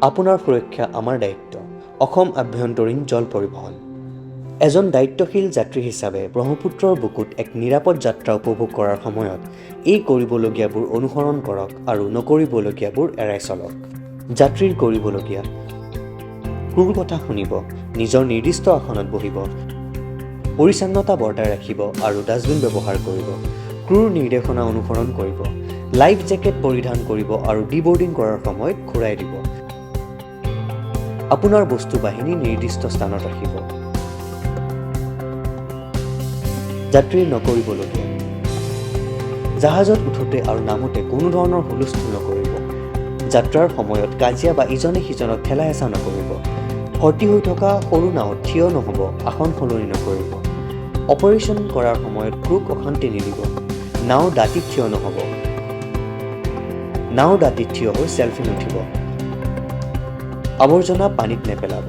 আপোনাৰ সুৰক্ষা আমাৰ দায়িত্ব। অসম আভ্যন্তৰীণ জল পৰিবহণ। এজন দায়িত্বশীল যাত্ৰী হিচাপে ব্ৰহ্মপুত্ৰৰ বুকুত এক নিৰাপদ যাত্ৰা উপভোগ কৰাৰ সময়ত এই কৰিবলগীয়াবোৰ অনুসৰণ কৰক আৰু নকৰিবলগীয়াবোৰ এৰাই চলক। যাত্ৰীৰ কৰিবলগীয়া: ক্ৰুৰ কথা শুনিব, নিজৰ নিৰ্দিষ্ট আসনত বহিব, পৰিচ্ছন্নতা বৰ্তাই ৰাখিব আৰু ডাষ্টবিন ব্যৱহাৰ কৰিব, ক্ৰুৰ নিৰ্দেশনা অনুসৰণ কৰিব, লাইফ জেকেট পৰিধান কৰিব আৰু ডিবৰ্ডিং কৰাৰ সময়ত ঘূৰাই দিব। আপোনাৰ বস্তু বাহিনী নিৰ্দিষ্ট স্থানত ৰাখিব। যাত্ৰীৰ নকৰিবলগীয়া: জাহাজত উঠোতে আৰু নামোতে কোনো ধৰণৰ হুলস্থুল নকৰিব। যাত্ৰাৰ সময়ত কাজিয়া বা ইজনে সিজনক ঠেলা হেঁচা নকৰিব। ভৰ্তি হৈ থকা সৰু নাৱত থিয় নহ'ব, আসন সলনি নকৰিব। অপাৰেশ্যন কৰাৰ সময়ত ক্ৰুক অশান্তি নিদিব। নাও দাঁতিত থিয় নহ'ব। নাও দাঁতিত থিয় হৈ চেলফি নুঠিব। আৱৰ্জনা পানীত নেপেলাব।